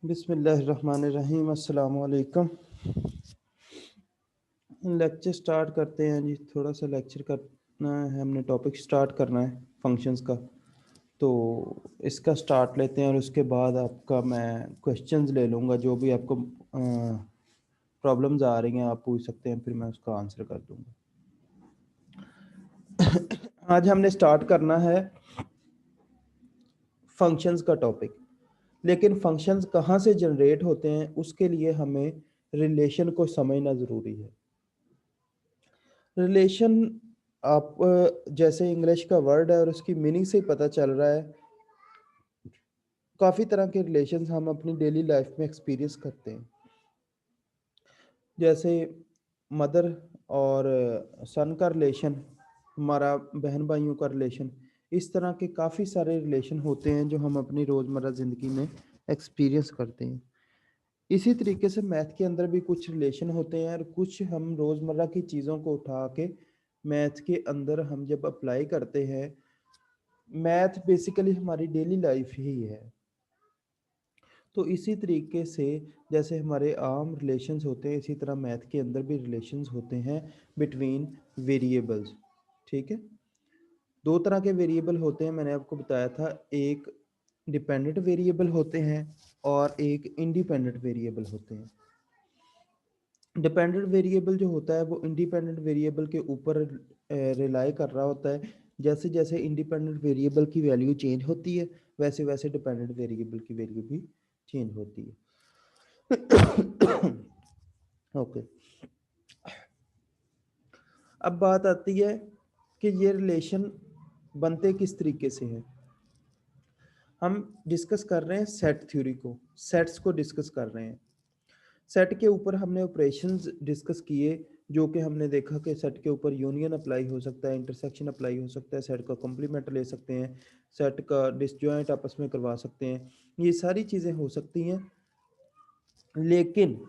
बिस्मिल्लाहिर्रहमानिर्रहीम, अस्सलाम वालेकुम। लेक्चर स्टार्ट करते हैं जी। थोड़ा सा लेक्चर करना है, हमने टॉपिक स्टार्ट करना है फंक्शंस का, तो इसका स्टार्ट लेते हैं और उसके बाद आपका मैं क्वेश्चंस ले लूँगा। जो भी आपको प्रॉब्लम्स आ रही हैं आप पूछ सकते हैं, फिर मैं उसका आंसर कर दूँगा। आज हमने स्टार्ट करना है फंक्शंस का टॉपिक, लेकिन फंक्शंस कहाँ से जनरेट होते हैं उसके लिए हमें रिलेशन को समझना ज़रूरी है। रिलेशन आप जैसे इंग्लिश का वर्ड है और उसकी मीनिंग से ही पता चल रहा है, काफ़ी तरह के रिलेशंस हम अपनी डेली लाइफ में एक्सपीरियंस करते हैं। जैसे मदर और सन का रिलेशन, हमारा बहन भाइयों का रिलेशन, इस तरह के काफ़ी सारे रिलेशन होते हैं जो हम अपनी रोज़मर्रा ज़िंदगी में एक्सपीरियंस करते हैं। इसी तरीके से मैथ के अंदर भी कुछ रिलेशन होते हैं और कुछ हम रोज़मर्रा की चीज़ों को उठा के मैथ के अंदर हम जब अप्लाई करते हैं, मैथ बेसिकली हमारी डेली लाइफ ही है। तो इसी तरीके से जैसे हमारे आम रिलेशंस होते हैं, इसी तरह मैथ के अंदर भी रिलेशंस होते हैं बिटवीन वेरिएबल्स। ठीक है, दो तरह के वेरिएबल होते हैं, मैंने आपको बताया था। एक डिपेंडेंट वेरिएबल होते हैं और एक इंडिपेंडेंट वेरिएबल होते हैं। डिपेंडेंट वेरिएबल जो होता है वो इंडिपेंडेंट वेरिएबल के ऊपर रिलाई कर रहा होता है। जैसे जैसे इंडिपेंडेंट वेरिएबल की वैल्यू चेंज होती है, वैसे वैसे डिपेंडेंट वेरिएबल की वैल्यू भी चेंज होती है। ओके, अब बात आती है कि ये रिलेशन बनते किस तरीके से हैं। हम डिस्कस कर रहे हैं सेट थ्योरी को, सेट्स को डिस्कस कर रहे हैं। सेट के ऊपर हमने ऑपरेशंस डिस्कस किए, जो कि हमने देखा कि सेट के ऊपर यूनियन अप्लाई हो सकता है, इंटरसेक्शन अप्लाई हो सकता है, सेट का कॉम्प्लीमेंट ले सकते हैं, सेट का डिसजॉइंट आपस में करवा सकते हैं, ये सारी चीज़ें हो सकती हैं। लेकिन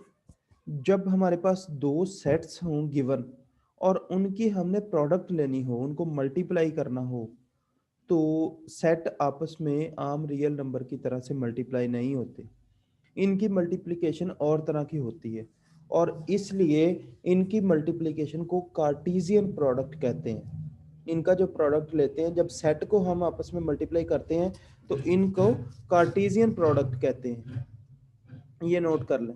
जब हमारे पास दो सेट्स हों गिवन और उनकी हमने प्रोडक्ट लेनी हो, उनको मल्टीप्लाई करना हो, तो सेट आपस में आम रियल नंबर की तरह से मल्टीप्लाई नहीं होते। इनकी मल्टीप्लिकेशन और तरह की होती है और इसलिए इनकी मल्टीप्लिकेशन को कार्टीजियन प्रोडक्ट कहते हैं। इनका जो प्रोडक्ट लेते हैं, जब सेट को हम आपस में मल्टीप्लाई करते हैं तो इनको कार्टीजियन प्रोडक्ट कहते हैं। ये नोट कर लें,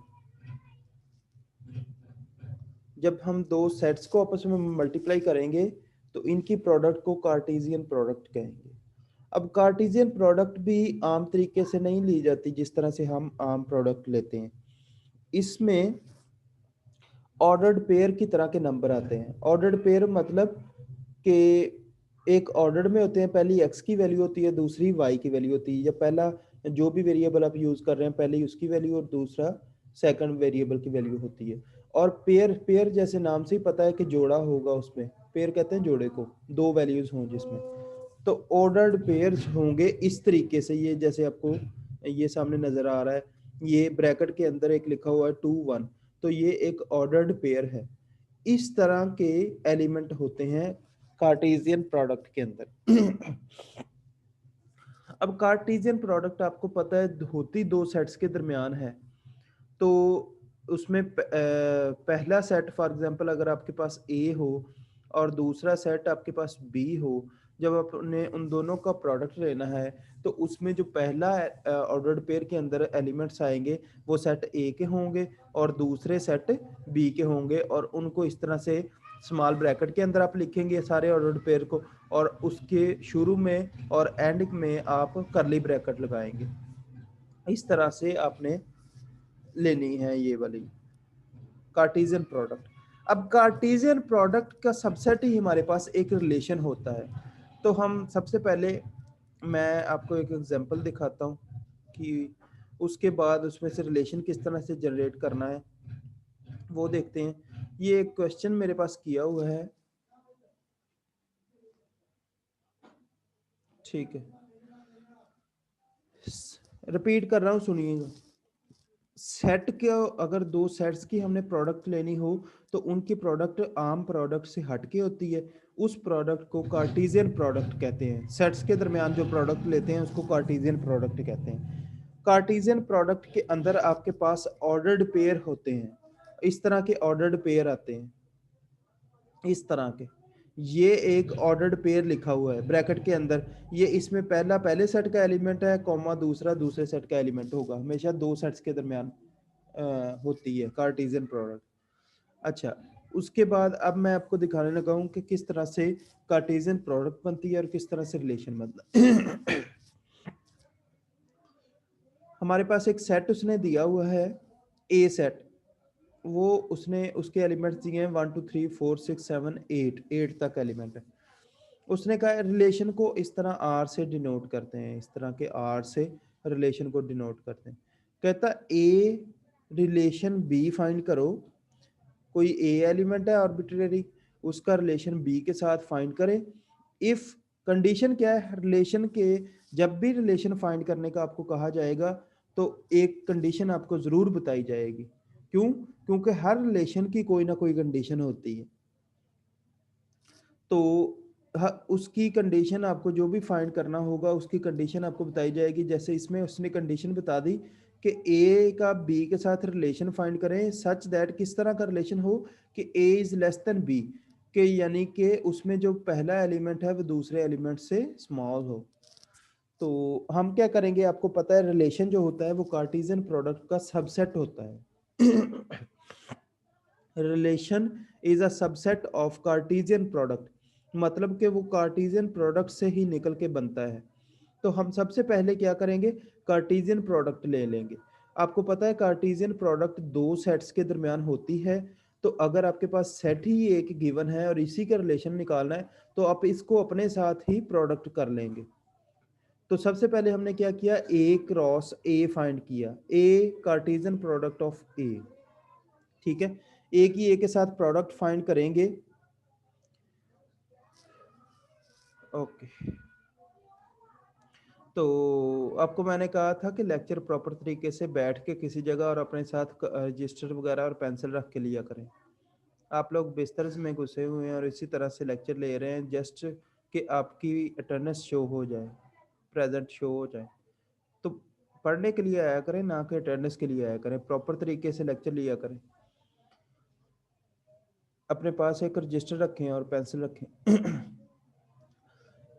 जब हम दो सेट्स को आपस में मल्टीप्लाई करेंगे तो इनकी प्रोडक्ट को कार्टीजियन प्रोडक्ट कहेंगे। अब कार्टीजियन प्रोडक्ट भी आम तरीके से नहीं ली जाती जिस तरह से हम आम प्रोडक्ट लेते हैं। इसमें ऑर्डर्ड पेयर की तरह के नंबर आते हैं। ऑर्डर्ड पेयर मतलब कि एक ऑर्डर्ड में होते हैं, पहली एक्स की वैल्यू होती है, दूसरी वाई की वैल्यू होती है। या पहला जो भी वेरिएबल आप यूज़ कर रहे हैं, पहले उसकी वैल्यू और दूसरा सेकंड वेरिएबल की वैल्यू होती है। और पेयर, पेयर जैसे नाम से ही पता है कि जोड़ा होगा, उसमें पेयर कहते हैं जोड़े को, दो वैल्यूज हों जिसमें। तो ऑर्डर्ड पेयर्स होंगे इस तरीके से। ये जैसे आपको ये सामने नजर आ रहा है, ये ब्रैकेट के अंदर एक लिखा हुआ है 2 1, तो ये एक ऑर्डर्ड पेयर है। इस तरह के एलिमेंट होते हैं कार्टेशियन प्रोडक्ट के अंदर। अब कार्टेशियन प्रोडक्ट आपको पता है होती दो सेट्स के दरमियान है। तो उसमें पहला सेट फॉर एग्जांपल अगर आपके पास ए हो और दूसरा सेट आपके पास बी हो, जब आपने उन दोनों का प्रोडक्ट लेना है तो उसमें जो पहला ऑर्डर्ड पेयर के अंदर एलिमेंट्स आएंगे वो सेट ए के होंगे और दूसरे सेट बी के होंगे, और उनको इस तरह से स्मॉल ब्रैकेट के अंदर आप लिखेंगे सारे ऑर्डर्ड पेयर को, और उसके शुरू में और एंड में आप करली ब्रैकेट लगाएंगे। इस तरह से आपने लेनी है ये वाली कार्टेशियन प्रोडक्ट। अब कार्टेशियन प्रोडक्ट का सबसेट ही हमारे पास एक रिलेशन होता है। तो हम सबसे पहले मैं आपको एक एग्जांपल दिखाता हूँ कि उसके बाद उसमें से रिलेशन किस तरह से जनरेट करना है वो देखते हैं। ये एक क्वेश्चन मेरे पास किया हुआ है, ठीक है, रिपीट कर रहा हूँ, सुनिएगा। सेट के अगर दो सेट्स की हमने प्रोडक्ट लेनी हो तो उनकी प्रोडक्ट आम प्रोडक्ट से हटके होती है। उस प्रोडक्ट को कार्टेशियन प्रोडक्ट कहते हैं। सेट्स के दरमियान जो प्रोडक्ट लेते हैं उसको कार्टेशियन प्रोडक्ट कहते हैं। कार्टेशियन प्रोडक्ट के अंदर आपके पास ऑर्डर्ड पेयर होते हैं, इस तरह के ऑर्डर्ड पेयर आते हैं, इस तरह के। ये एक ऑर्डर्ड पेयर लिखा हुआ है ब्रैकेट के अंदर, ये इसमें पहला पहले सेट का एलिमेंट है, कॉमा दूसरा दूसरे सेट का एलिमेंट होगा, हमेशा दो सेट्स के दरमियान होती है कार्टेशियन प्रोडक्ट। अच्छा, उसके बाद अब मैं आपको दिखाने लगा हूं कि किस तरह से कार्टेशियन प्रोडक्ट बनती है और किस तरह से रिलेशन बनता है। हमारे पास एक सेट उसने दिया हुआ है, ए सेट, वो उसने उसके एलिमेंट्स दिए हैं 1 2 3 4 6 7 8 तक एलिमेंट है। उसने कहा रिलेशन को इस तरह आर से डिनोट करते हैं, इस तरह के आर से रिलेशन को डिनोट करते हैं। कहता ए रिलेशन बी फाइंड करो, कोई ए एलिमेंट है आर्बिट्रेरी, उसका रिलेशन बी के साथ फाइंड करें। इफ कंडीशन क्या है रिलेशन के, जब भी रिलेशन फाइंड करने का आपको कहा जाएगा तो एक कंडीशन आपको जरूर बताई जाएगी। क्यों? क्योंकि हर रिलेशन की कोई ना कोई कंडीशन होती है, तो उसकी कंडीशन आपको जो भी फाइंड करना होगा उसकी कंडीशन आपको बताई जाएगी। जैसे इसमें उसने कंडीशन बता दी कि ए का बी के साथ रिलेशन फाइंड करें सच दैट, किस तरह का रिलेशन हो कि ए इज लेस देन बी, के यानी कि उसमें जो पहला एलिमेंट है वो दूसरे एलिमेंट से स्मॉल हो। तो हम क्या करेंगे, आपको पता है रिलेशन जो होता है वो कार्टेशियन प्रोडक्ट का सबसेट होता है। Relation is a subset of Cartesian product, मतलब कि वो कार्टेशियन प्रोडक्ट से ही निकल के बनता है। तो हम सबसे पहले क्या करेंगे, कार्टेशियन प्रोडक्ट ले लेंगे। आपको पता है कार्टेशियन प्रोडक्ट दो सेट्स के दरमियान होती है, तो अगर आपके पास सेट ही एक गिवन है और इसी का रिलेशन निकालना है तो आप इसको अपने साथ ही प्रोडक्ट कर लेंगे। तो सबसे पहले हमने क्या किया, ए क्रॉस ए फाइंड किया, ए कार्टेशियन प्रोडक्ट ऑफ ए, ठीक है। ए की ए के साथ प्रोडक्ट फाइंड करेंगे, ओके। तो आपको मैंने कहा था कि लेक्चर प्रॉपर तरीके से बैठ के किसी जगह और अपने साथ रजिस्टर वगैरह और पेंसिल रख के लिया करें। आप लोग बिस्तर में घुसे हुए हैं और इसी तरह से लेक्चर ले रहे हैं जस्ट कि आपकी अटेंडेंस शो हो जाए, प्रेजेंट शो हो जाए। तो पढ़ने के लिए आया करें, ना कि अटेंडेंस के लिए आया करें, प्रॉपर तरीके से लेक्चर लिया करें। अपने पास एक रजिस्टर रखें और पेंसिल रखें।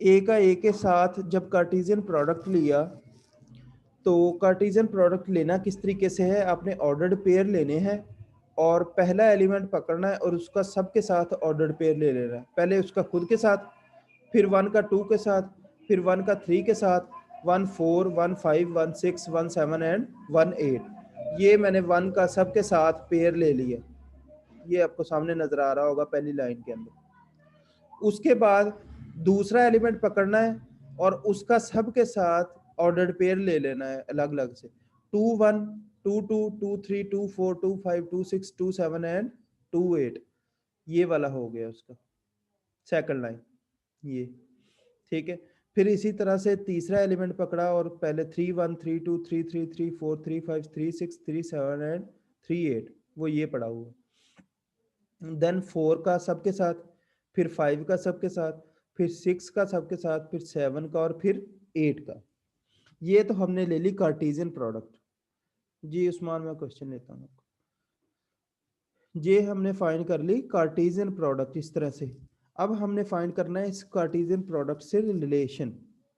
ए का ए के साथ जब कार्टेशियन प्रोडक्ट लिया, तो कार्टेशियन प्रोडक्ट लेना किस तरीके से है, आपने ऑर्डर्ड पेयर लेने हैं और पहला एलिमेंट पकड़ना है और उसका सबके साथ ऑर्डर्ड पेयर ले लेना है। पहले उसका खुद के साथ, फिर 1 का 2 के साथ, फिर 1 का 3 के साथ, 1 4 1 5 1 6 1 7 एंड 1 8। ये मैंने 1 का सबके साथ पेयर ले लिया, ये आपको सामने नजर आ रहा होगा पहली लाइन के अंदर। उसके बाद दूसरा एलिमेंट पकड़ना है और उसका सबके साथ ऑर्डर्ड पेयर ले लेना है अलग अलग से, 2 1 2 2 2 3 2 4 2 5 2 6 2 7 एंड 2 8। ये वाला हो गया उसका सेकंड लाइन, ये ठीक है। फिर इसी तरह से तीसरा एलिमेंट पकड़ा और पहले 3 1 3 2 3 3 3 4 3 5 3 6 3 7 एंड 3 8, वो ये पड़ा हुआ। देन 4 का सबके साथ, फिर 5 का सबके साथ, फिर 6 का सबके साथ, फिर 7 का और फिर 8 का। ये तो हमने ले ली कार्टेशियन प्रोडक्ट। जी उस्मान, मैं क्वेश्चन लेता हूँ। ये हमने फाइंड कर ली कार्टेशियन प्रोडक्ट इस तरह से। अब हमने फाइंड करना है इस कार्टेशियन प्रोडक्ट से रिलेशन,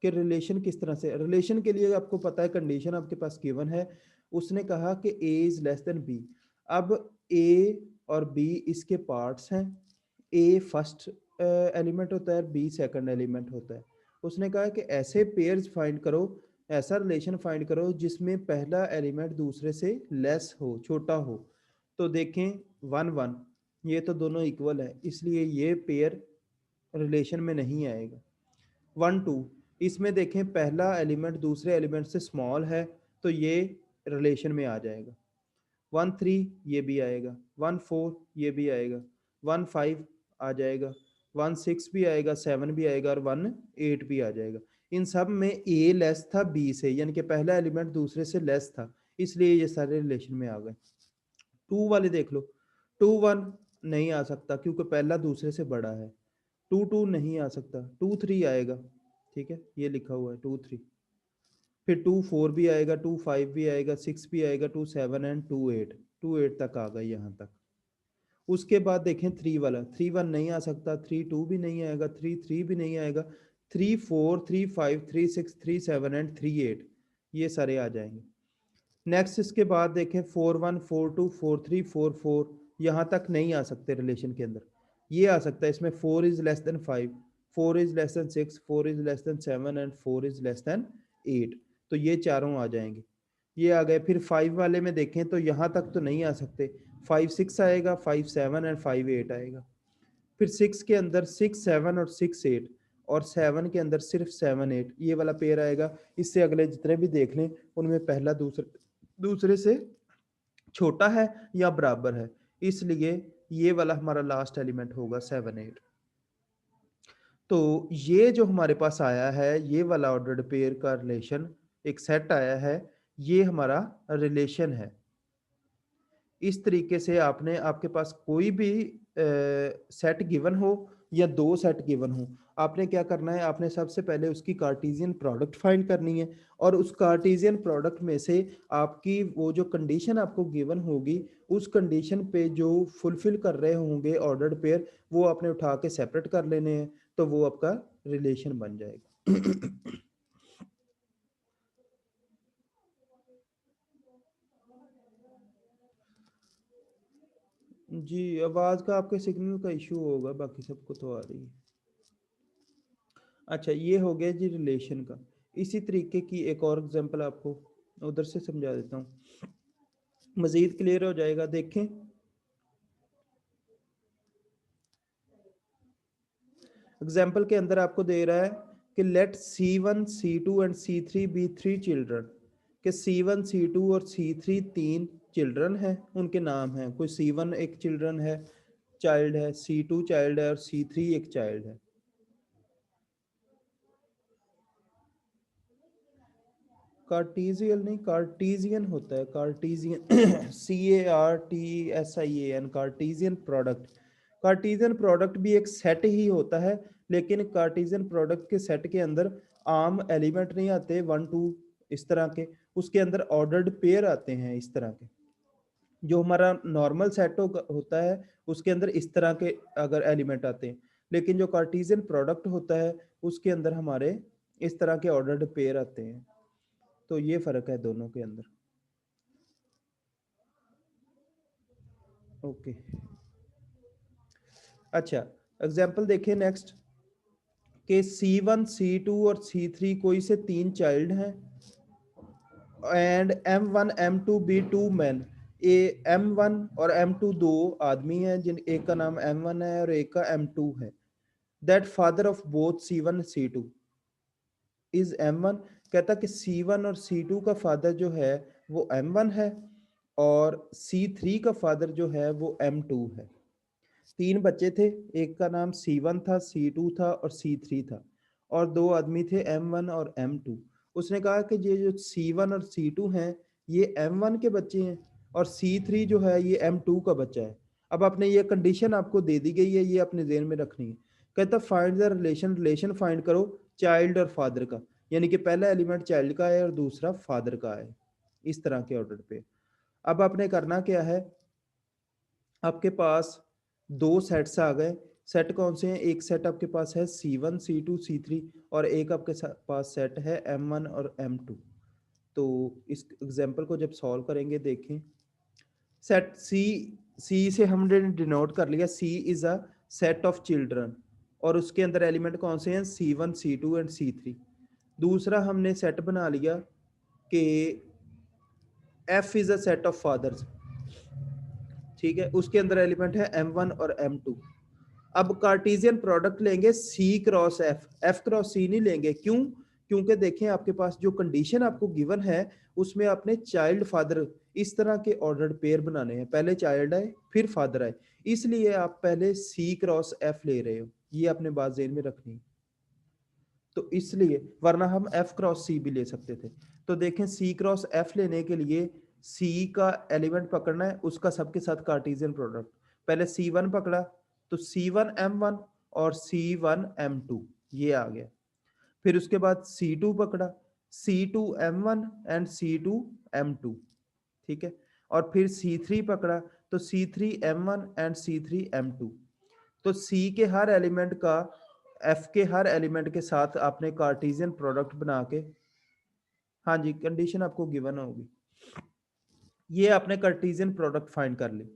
के रिलेशन किस तरह से। रिलेशन के लिए आपको पता है कंडीशन आपके पास गिवन है, उसने कहा कि a is less than b। अब a और b इसके पार्ट्स हैं, a फर्स्ट एलिमेंट होता है, b सेकंड एलिमेंट होता है। उसने कहा कि ऐसे पेयर्स फाइंड करो, ऐसा रिलेशन फाइंड करो जिसमें पहला एलिमेंट दूसरे से लेस हो, छोटा हो। तो देखें 1 1, ये तो दोनों इक्वल है इसलिए ये पेयर रिलेशन में नहीं आएगा। 1 2, इसमें देखें पहला एलिमेंट दूसरे एलिमेंट से स्मॉल है तो ये रिलेशन में आ जाएगा। 1 3 ये भी आएगा, 1 4 ये भी आएगा, 1 5 आ जाएगा, 1 6 भी आएगा, 7 भी आएगा और 1 8 भी आ जाएगा। इन सब में ए लेस था बी से, यानी कि पहला एलिमेंट दूसरे से लेस था, इसलिए ये सारे रिलेशन में आ गए। 2 वाले देख लो, 2 1 नहीं आ सकता क्योंकि पहला दूसरे से बड़ा है, 2 2 नहीं आ सकता, 2 3 आएगा, ठीक है, ये लिखा हुआ है 2 3। फिर 2 4 भी आएगा, 2 5 भी आएगा, 6 भी आएगा, 2 7 एंड 2 8, 2 8 तक आ गए यहाँ तक। उसके बाद देखें 3 वाला, 3 1 नहीं आ सकता, 3 2 भी नहीं आएगा, 3 3 भी नहीं आएगा, 3 4 3 5 3 6 3 7 एंड 3 8, ये सारे आ जाएंगे। नेक्स्ट इसके बाद देखें 4 1 4 2 4 3 4 4, यहाँ तक नहीं आ सकते रिलेशन के अंदर। ये आ सकता है इसमें 4 is less than 5, 4 is less than 6, 4 is less than 7 and 4 is less than 8, तो ये चारों आ जाएंगे। ये आ गए। फिर 5 वाले में देखें तो यहाँ तक तो नहीं आ सकते, 5 6 आएगा, 5 7 एंड 5 8 आएगा। फिर 6 के अंदर 6 7 और 6 8, और 7 के अंदर सिर्फ 7 8, ये वाला पेयर आएगा। इससे अगले जितने भी देख लें उनमें पहला दूसरे से छोटा है या बराबर है, इसलिए ये वाला हमारा लास्ट एलिमेंट होगा 7 8। तो ये जो हमारे पास आया है, ये वाला ऑर्डर्ड पेयर का रिलेशन, एक सेट आया है, ये हमारा रिलेशन है। इस तरीके से आपने, आपके पास कोई भी सेट गिवन हो या दो सेट गिवन हो, आपने क्या करना है, आपने सबसे पहले उसकी कार्टेशियन प्रोडक्ट फाइंड करनी है, और उस कार्टेशियन प्रोडक्ट में से आपकी वो जो कंडीशन आपको गिवन होगी, उस कंडीशन पे जो फुलफिल कर रहे होंगे ऑर्डर्ड पेयर, वो आपने उठा के सेपरेट कर लेने हैं, तो वो आपका रिलेशन बन जाएगा। जी, आवाज का आपके सिग्नल का इशू होगा, बाकी सबको तो आ रही है। अच्छा, ये हो गया जी रिलेशन का। इसी तरीके की एक और एग्जांपल आपको उधर से समझा देता हूँ, मजीद क्लियर हो जाएगा। देखें, एग्जांपल के अंदर आपको दे रहा है कि late C1 C2 and C3 B 3 children, कि C1 C2 और C3 तीन चिल्ड्रन हैं, उनके नाम हैं। कोई C1 एक चिल्ड्रन है, चाइल्ड है, C2 चाइल्ड है, और C3 एक चाइल्ड है। कार्टेशियन नहीं, कार्टेशियन होता है, Cartesian CARTESIAN, Cartesian product. Cartesian product भी एक सेट ही होता है, लेकिन कार्टेशियन प्रोडक्ट के सेट के अंदर आम एलिमेंट नहीं आते 1 2 इस तरह के, उसके अंदर ऑर्डर्ड पेयर आते हैं इस तरह के। जो हमारा नॉर्मल सेट होता है उसके अंदर इस तरह के अगर एलिमेंट आते हैं, लेकिन जो कार्टेशियन प्रोडक्ट होता है उसके अंदर हमारे इस तरह के ऑर्डर्ड पेयर आते हैं। तो ये फर्क है दोनों के अंदर। ओके, अच्छा, एग्जांपल देखिए नेक्स्ट, के C1 C2 और C3 कोई से तीन चाइल्ड हैं, and M1 M2 be two man, a M1 और M2 दो आदमी हैं, जिन एक का नाम M1 है और एक का M2 है। That father of both C1 C2 is M1, कहता कि C1 और C2 का फादर जो है वो M1 है, और C3 का फादर जो है वो M2 है। तीन बच्चे थे, एक का नाम C1 था, C2 था और C3 था, और दो आदमी थे M1 और M2। उसने कहा कि ये जो C1 और C2 हैं ये M1 के बच्चे हैं, और C3 जो है ये M2 का बच्चा है। अब आपने ये कंडीशन आपको दे दी गई है, ये अपने ज़हन में रखनी है। कहता find the relation, relation find करो चाइल्ड और फादर का, यानी कि पहला एलिमेंट चाइल्ड का है और दूसरा फादर का है, इस तरह के ऑर्डर पे। अब आपने करना क्या है, आपके पास दो सेट्स आ गए। सेट कौन से हैं, एक सेट आपके पास है C1 C2 C3, और एक आपके पास सेट है M1 और M2। तो इस एग्जांपल को जब सॉल्व करेंगे, देखें, सेट सी से हमने डिनोट कर लिया, C is a set of children, और उसके अंदर एलिमेंट कौन से हैं, C1 C2 एंड C3। दूसरा हमने सेट बना लिया कि F is a set of fathers, ठीक है, उसके अंदर एलिमेंट है M1 और M2। अब कार्टेशियन प्रोडक्ट लेंगे C cross F, F cross C नहीं लेंगे। क्यों? क्योंकि देखें आपके पास जो कंडीशन आपको गिवन है उसमें आपने चाइल्ड फादर इस तरह के ऑर्डर्ड पेयर बनाने हैं, पहले चाइल्ड आए फिर फादर आए, इसलिए आप पहले C क्रॉस F ले रहे हो, ये अपने बात ज़हन में रखनी है। तो इसलिए, वरना हम F क्रॉस C भी ले सकते थे। तो देखें C क्रॉस F लेने के लिए C का एलिमेंट पकड़ना है, उसका सबके साथ कार्टेशियन प्रोडक्ट। पहले C1 पकड़ा तो C1 M1 और C1 M2, ये आ गया। फिर उसके बाद C2 पकड़ा, C2M1 एंड C2M2, ठीक है। और फिर C3 पकड़ा तो C3M1 एंड C3M2। तो C के हर एलिमेंट का F के हर एलिमेंट के साथ आपने कार्टेशियन प्रोडक्ट बना के, हाँ जी, कंडीशन आपको गिवन होगी, ये आपने कार्टेशियन प्रोडक्ट फाइंड कर ली।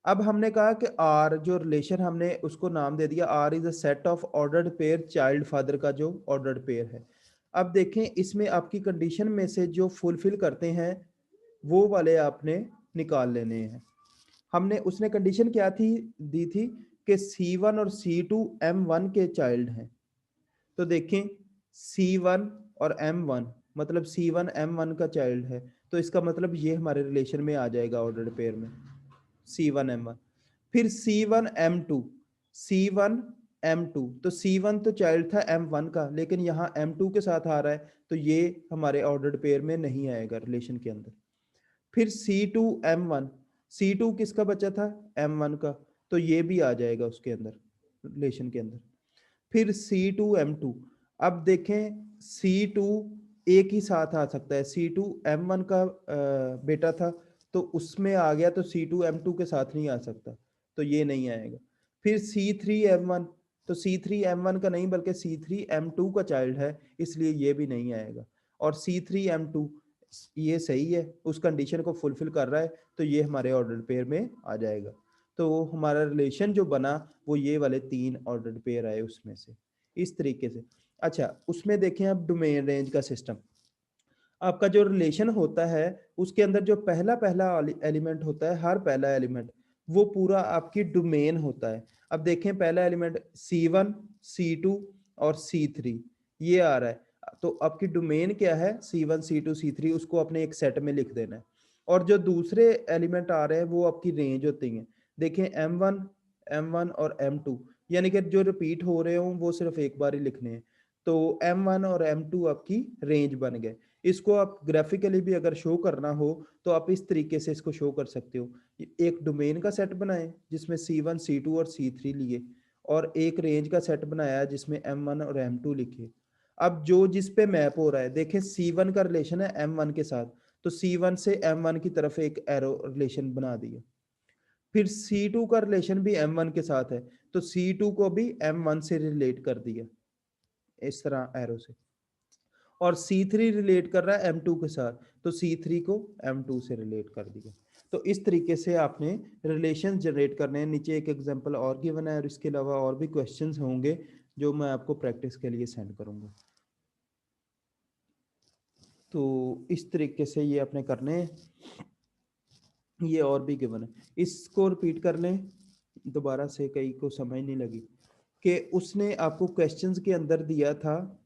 अब हमने कहा कि R जो रिलेशन हमने उसको नाम दे दिया, R is a set of ordered pair, child father का जो ऑर्डर्ड पेयर है। अब देखें इसमें आपकी कंडीशन में से जो फुलफिल करते हैं वो वाले आपने निकाल लेने हैं। हमने उसने कंडीशन क्या थी दी थी कि C1 और C2 M1 के चाइल्ड हैं। तो देखें C1 और M1 मतलब C1 M1 का चाइल्ड है, तो इसका मतलब ये हमारे रिलेशन में आ जाएगा ऑर्डर्ड पेयर में C1 M1। फिर C1 M2, C1 M2, तो C1 तो चाइल्ड था M1 का, लेकिन यहाँ M2 के साथ आ रहा है, तो ये हमारे ऑर्डर्ड पेयर में नहीं आएगा रिलेशन के अंदर। फिर C2 M1, C2 किसका बचा था? M1 का, तो ये भी आ जाएगा उसके अंदर रिलेशन के अंदर। फिर C2 M2, अब देखें C2 एक ही साथ आ सकता है, C2 M1 का बेटा था तो उसमें आ गया, तो C2 M2 के साथ नहीं आ सकता, तो ये नहीं आएगा। फिर C3 M1, तो C3 M1 का नहीं बल्कि C3 M2 का चाइल्ड है, इसलिए ये भी नहीं आएगा। और C3 M2 ये सही है, उस कंडीशन को फुलफिल कर रहा है, तो ये हमारे ऑर्डर पेयर में आ जाएगा। तो हमारा रिलेशन जो बना वो ये वाले 3 ऑर्डर्ड पेयर आए उसमें से, इस तरीके से। अच्छा, उसमें देखें अब डोमेन रेंज का सिस्टम। आपका जो रिलेशन होता है उसके अंदर जो पहला पहला एलिमेंट होता है, हर पहला एलिमेंट वो पूरा आपकी डोमेन होता है। अब देखें पहला एलिमेंट C1, C2 और C3 ये आ रहा है, तो आपकी डोमेन क्या है? C1 C2 C3, उसको अपने एक सेट में लिख देना है। और जो दूसरे एलिमेंट आ रहे हैं वो आपकी रेंज होती है। देखें M1, M1 और M2, यानी कि जो रिपीट हो रहे हों वो सिर्फ एक बार ही लिखने हैं। तो M1 और M2 आपकी रेंज बन गए। इसको आप ग्राफिकली भी अगर शो करना हो तो आप इस तरीके से इसको शो कर सकते हो। एक डोमेन का सेट बनाएं जिसमें C1 C2 और C3 लिए, और एक रेंज का सेट बनाया जिसमें M1 और M2 लिखे। अब जो जिस पे मैप हो रहा है, देखें C1 का रिलेशन है M1 के साथ, तो C1 से M1 की तरफ एक एरो रिलेशन बना दिया। फिर C2 का रिलेशन भी M1 के साथ है, तो C2 को भी M1 से रिलेट कर दिया इस तरह एरो से। और C3 रिलेट कर रहा है M2 के साथ, तो C3 को M2 से रिलेट कर दिया। तो इस तरीके से आपने रिलेशन जनरेट करने हैं। नीचे एक एग्जांपल और गिवन है, और इसके अलावा और भी क्वेश्चंस होंगे जो मैं आपको प्रैक्टिस के लिए सेंड करूंगा। तो इस तरीके से ये आपने करने हैं, ये और भी गिवन है। इसको रिपीट कर लें दोबारा से, कई को समझ नहीं लगी कि उसने आपको क्वेश्चंस के अंदर दिया था,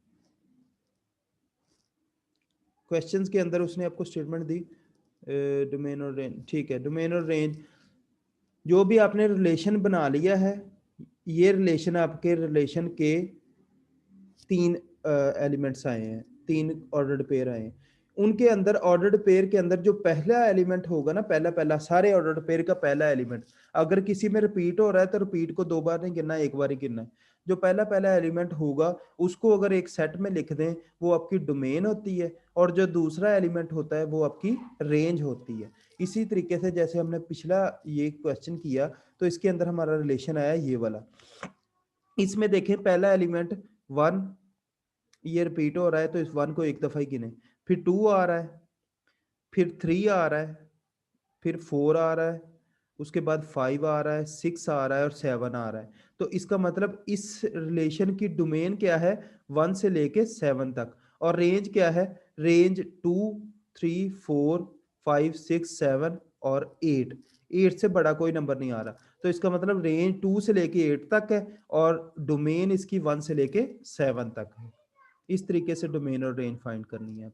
क्वेश्चंस के अंदर उसने आपको स्टेटमेंट दी डोमेन और रेंज, ठीक है। डोमेन और रेंज जो भी आपने रिलेशन बना लिया है, ये रिलेशन आपके रिलेशन के 3 एलिमेंट्स आए हैं, 3 ऑर्डर्ड पेयर आए हैं। उनके अंदर ऑर्डर्ड पेयर के अंदर जो पहला एलिमेंट होगा ना, पहला पहला सारे ऑर्डर्ड पेयर का पहला एलिमेंट, अगर किसी में रिपीट हो रहा है तो रिपीट को 2 बार नहीं गिनना, एक बार ही गिनना है। जो पहला पहला एलिमेंट होगा उसको अगर एक सेट में लिख दें, वो आपकी डोमेन होती है, और जो दूसरा एलिमेंट होता है वो आपकी रेंज होती है। इसी तरीके से जैसे हमने पिछला ये क्वेश्चन किया, तो इसके अंदर हमारा रिलेशन आया ये वाला। इसमें देखें पहला एलिमेंट 1, ये रिपीट हो रहा है तो इस 1 को एक दफा ही गिने। फिर 2 आ रहा है, फिर 3 आ रहा है, फिर 4 आ रहा है, उसके बाद 5 आ रहा है, 6 आ रहा है और 7 आ रहा है। तो इसका मतलब इस रिलेशन की डोमेन क्या है? 1 से लेके 7 तक। और रेंज क्या है? रेंज 2, 3, 4, 5, 6, 7 और 8। 8 से बड़ा कोई नंबर नहीं आ रहा, तो इसका मतलब रेंज 2 से लेके 8 तक है, और डोमेन इसकी 1 से लेके 7 तक है। इस तरीके से डोमेन और रेंज फाइंड करनी है।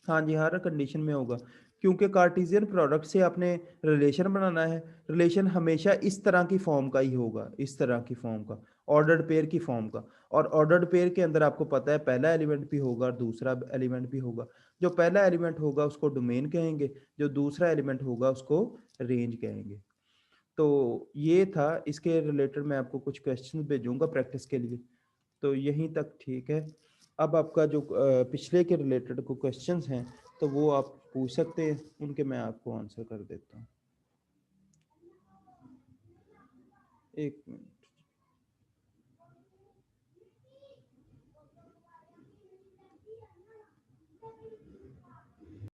हाँ जी, हर कंडीशन में होगा, क्योंकि कार्टेशियन प्रोडक्ट से आपने रिलेशन बनाना है। रिलेशन हमेशा इस तरह की फॉर्म का ही होगा, इस तरह की फॉर्म का, ऑर्डर्ड पेयर की फॉर्म का। और ऑर्डर्ड पेयर के अंदर आपको पता है पहला एलिमेंट भी होगा और दूसरा एलिमेंट भी होगा। जो पहला एलिमेंट होगा उसको डोमेन कहेंगे, जो दूसरा एलिमेंट होगा उसको रेंज कहेंगे। तो ये था, इसके रिलेटेड मैं आपको कुछ क्वेश्चन भेजूंगा प्रैक्टिस के लिए। तो यहीं तक ठीक है। अब आपका जो पिछले के रिलेटेड को क्वेश्चंस हैं तो वो आप पूछ सकते हैं, उनके मैं आपको आंसर कर देता हूँ। एक मिनट।